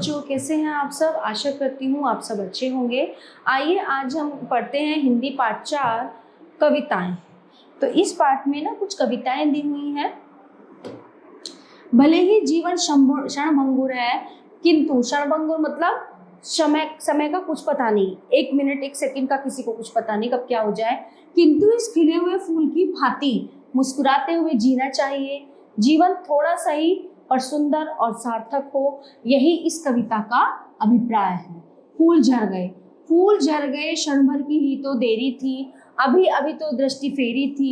बच्चों, कैसे हैं आप सब? आशा करती हूँ आप सब अच्छे होंगे। आइए आज हम पढ़ते हैं हिंदी पाठ 4 कविताएं। तो इस पाठ में ना कुछ कविताएं दी हुई हैं। भले ही जीवन क्षणभंगुर है, किंतु क्षणभंगुर मतलब समय का कुछ पता नहीं, 1 मिनट 1 सेकंड का किसी को कुछ पता नहीं कब क्या हो जाए। किंतु इस खिले हुए फूल की भांति मुस्कुराते हुए जीना चाहिए। जीवन थोड़ा सही पर सुंदर और सार्थक हो, यही इस कविता का अभिप्राय है। फूल झड़ गए, फूल झड़ गए, क्षण भर की ही तो देरी थी, अभी अभी तो दृष्टि फेरी थी,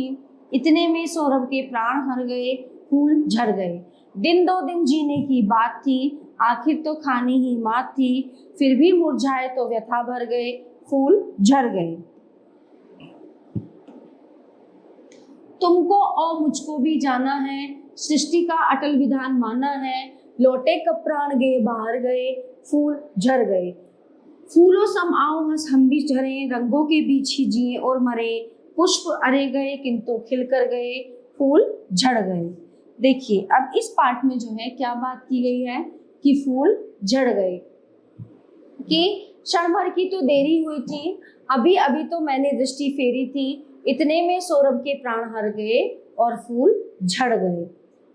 इतने में सौरभ के प्राण हर गए, फूल झड़ गए। दिन दो दिन जीने की बात थी, आखिर तो खानी ही मात थी, फिर भी मुरझाए तो व्यथा भर गए, फूल झड़ गए। तुमको और मुझको भी जाना है, सृष्टि का अटल विधान माना है, लौटे कब प्राण गए बाहर गए, फूल झड़ गए। फूलों सम आओ हंस हम भी झरे, रंगों के बीच ही जिए और मरे, पुष्प अरे गए किंतु खिल कर गए, फूल झड़ गए। देखिए अब इस पाठ में जो है क्या बात की गई है कि फूल झड़ गए, कि क्षण भर की तो देरी हुई थी, अभी अभी तो मैंने दृष्टि फेरी थी, इतने में सौरभ के प्राण हर गए और फूल झड़ गए।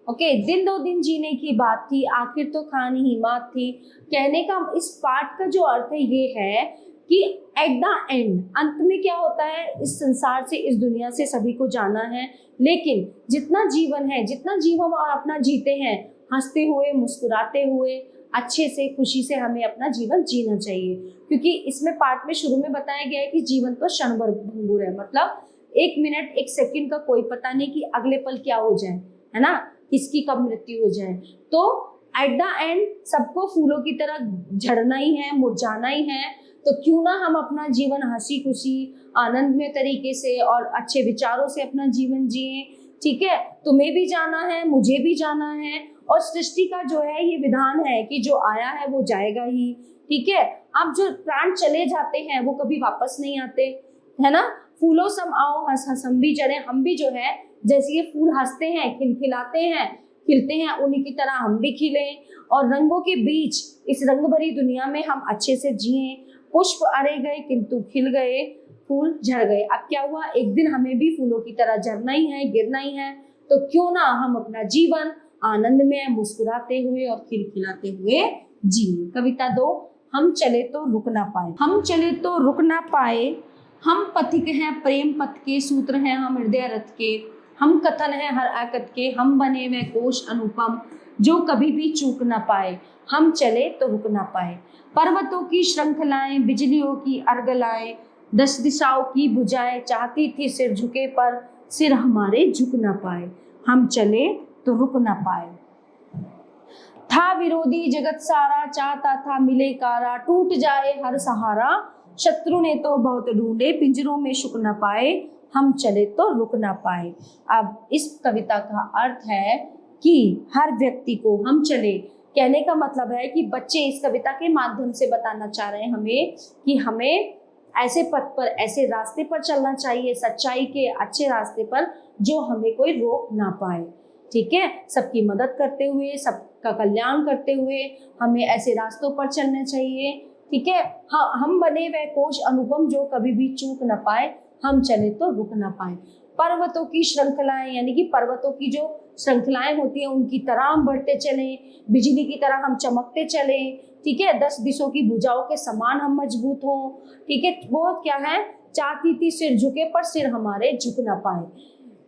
ओके, दिन दो दिन जीने की बात थी, आखिर तो खानी ही मात थी। कहने का इस पाठ का जो अर्थ है ये है कि एट द एंड, अंत में क्या होता है, इस संसार से, इस दुनिया से सभी को जाना है, लेकिन जितना जीवन है, जितना जीवन हम अपना जीते हैं, हंसते हुए मुस्कुराते हुए अच्छे से खुशी से हमें अपना जीवन जीना चाहिए। क्योंकि इसमें पाठ में शुरू में बताया गया है कि जीवन तो क्षणभंगुर है, मतलब 1 मिनट 1 सेकंड का कोई पता नहीं कि अगले पल क्या हो जाए, है ना, किसकी कब मृत्यु हो जाए। तो एट द एंड सबको फूलों की तरह झड़ना ही है, मुरझाना ही है। तो क्यों ना हम अपना जीवन हंसी खुशी आनंदमय तरीके से और अच्छे विचारों से अपना जीवन जिए। ठीक है, तुम्हें भी जाना है, मुझे भी जाना है, और सृष्टि का जो है ये विधान है कि जो आया है वो जाएगा ही। ठीक है, अब जो प्राण चले जाते हैं वो कभी वापस नहीं आते, है ना। फूलों सम आओ हंस हंस हम भी जरे, हम भी जो है जैसे ये फूल हंसते हैं, खिलखिलाते हैं, खिलते हैं, उन्हीं की तरह हम भी खिले, और रंगों के बीच इस रंग भरी दुनिया में हम अच्छे से जिए। पुष्प अरे गए किंतु खिल गए, फूल झड़ गए। अब क्या हुआ, एक दिन हमें भी फूलों की तरह झड़ना ही है, गिरना ही है। तो क्यों ना हम अपना जीवन आनंद में मुस्कुराते हुए और खिलखिलाते हुए जिए। कविता 2, हम चले तो रुक ना पाए। हम चले तो रुक ना पाए, हम पथिक हैं प्रेम पथ के, सूत्र हैं हम हृदय रथ के, हम कथन हैं हर आकत के, हम बने हुए कोश अनुपम, जो कभी भी चूक ना पाए। हम चले तो रुक ना पाए, पर्वतों की श्रृंखलाएं, बिजलियों की अर्गलाएं, 10 दिशाओं की बुझाएं, चाहती थी सिर झुके पर सिर हमारे झुक ना पाए। हम चले तो रुक ना पाए। था विरोधी जगत सारा, चाहता था मिले कारा, टूट जाए हर सहारा, शत्रु ने तो बहुत ढूंढे, पिंजरों में छुप न पाए, हम चले तो रुक ना पाए। अब इस कविता का अर्थ है कि हर व्यक्ति को हम चले, कहने का मतलब है कि बच्चे इस कविता के माध्यम से बताना चाह रहे हैं हमें कि हमें ऐसे पथ पर, ऐसे रास्ते पर चलना चाहिए, सच्चाई के अच्छे रास्ते पर, जो हमें कोई रोक ना पाए। ठीक है, सबकी मदद करते हुए, सबका कल्याण करते हुए हमें ऐसे रास्तों पर चलना चाहिए। ठीक है, हाँ, हम बने वह कोश अनुपम, जो कभी भी चूक न पाए, हम चले तो रुक ना पाए। पर्वतों की श्रृंखलाएं, यानी कि पर्वतों की जो श्रृंखलाएं होती हैं उनकी तरह हम बढ़ते चलें, बिजली की तरह हम चमकते चलें। ठीक है, 10 दिशों की भुजाओं के समान हम मजबूत हों। ठीक है, वो क्या है, चाहती थी सिर झुके पर सिर हमारे झुक ना पाए।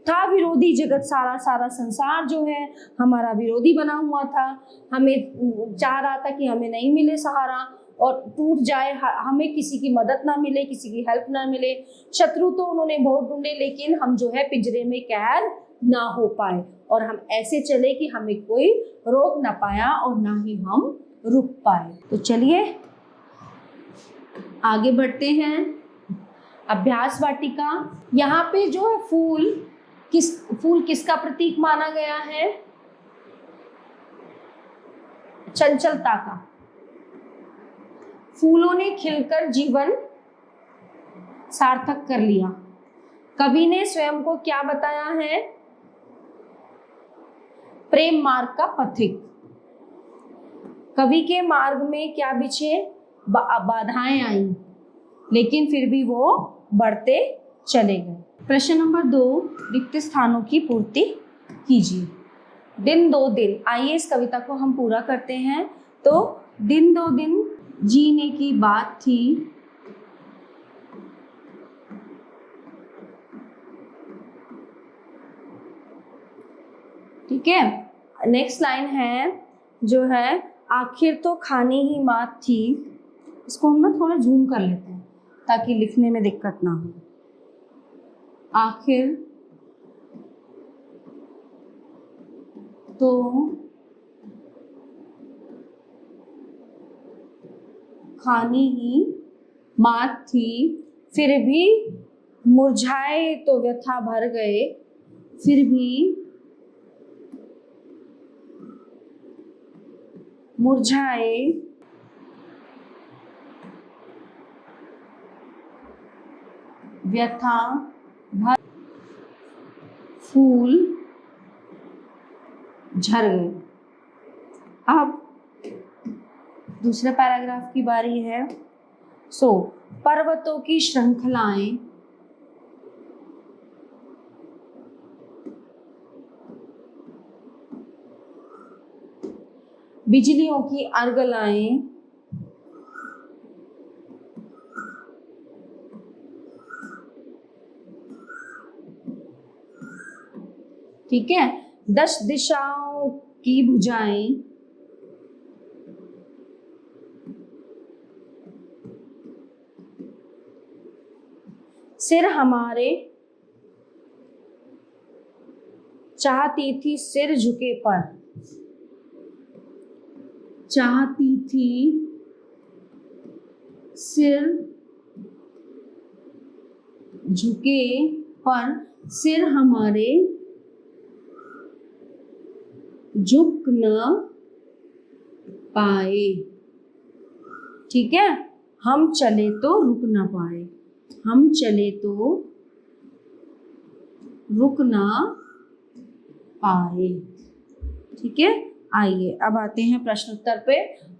था विरोधी जगत सारा, सारा संसार जो है हमारा विरोधी बना हुआ था, हमें चाह रहा था कि हमें नहीं मिले सहारा और टूट जाए, हमें किसी की मदद ना मिले, किसी की हेल्प ना मिले। शत्रु तो उन्होंने बहुत ढूंढे, लेकिन हम जो है पिंजरे में कैद ना हो पाए, और हम ऐसे चले कि हमें कोई रोक ना पाया और ना ही हम रुक पाए। तो चलिए आगे बढ़ते हैं। अभ्यास वाटिका, यहाँ पे जो है फूल किसका प्रतीक माना गया है, चंचलता का। फूलों ने खिलकर जीवन सार्थक कर लिया। कवि ने स्वयं को क्या बताया है, प्रेम मार्ग का पथिक। कवि के मार्ग में क्या बिछे, बाधाएं आई, लेकिन फिर भी वो बढ़ते चले गए। प्रश्न नंबर 2, रिक्त स्थानों की पूर्ति कीजिए। दिन दो दिन, आइए इस कविता को हम पूरा करते हैं। तो दिन दो दिन जीने की बात थी, ठीक है। नेक्स्ट लाइन है जो है, आखिर तो खानी ही मात थी। इसको हम ना थोड़ा जूम कर लेते हैं ताकि लिखने में दिक्कत ना हो। आखिर तो खानी ही मात थी, फिर भी मुरझाए तो व्यथा भर गए, फिर भी मुरझाए व्यथा भर, फूल झड़ गए। अब दूसरे पैराग्राफ की बारी है। पर्वतों की श्रृंखलाएं बिजलियों की अर्गलाएं ठीक है, 10 दिशाओं की भुजाएं सिर हमारे चाहती थी सिर झुके पर, चाहती थी सिर झुके पर, सिर हमारे झुक न पाए, ठीक है। हम चले तो रुक न पाए, हम चले तो रुक ना पाए, ठीक है। आइए अब आते हैं प्रश्न उत्तर पे।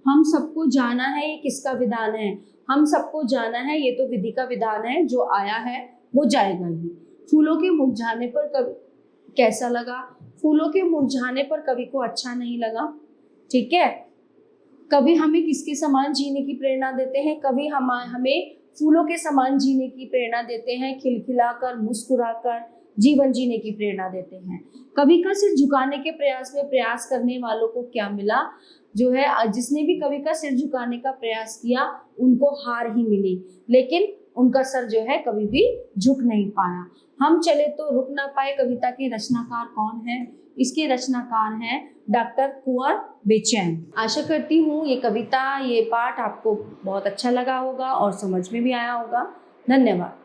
हम सबको जाना है, ये किसका विधान है? हम सबको जाना है, ये तो विधि का विधान है, जो आया है वो जाएगा ही। फूलों के मुरझाने पर कवि कैसा लगा? फूलों के मुरझाने पर कवि को अच्छा नहीं लगा, ठीक है। कवि हमें किसके समान जीने की प्रेरणा देते हैं? कवि हमें फूलों के समान जीने की प्रेरणा देते हैं, खिलखिलाकर मुस्कुराकर जीवन जीने की प्रेरणा देते हैं। कवि का सिर झुकाने के प्रयास में प्रयास करने वालों को क्या मिला? जो है जिसने भी कवि का सिर झुकाने का प्रयास किया उनको हार ही मिली, लेकिन उनका सर जो है कभी भी झुक नहीं पाया। हम चले तो रुक ना पाए कविता के रचनाकार कौन है? इसके रचनाकार हैं डॉक्टर कुंवर बेचैन। आशा करती हूँ ये कविता, ये पाठ आपको बहुत अच्छा लगा होगा और समझ में भी आया होगा। धन्यवाद।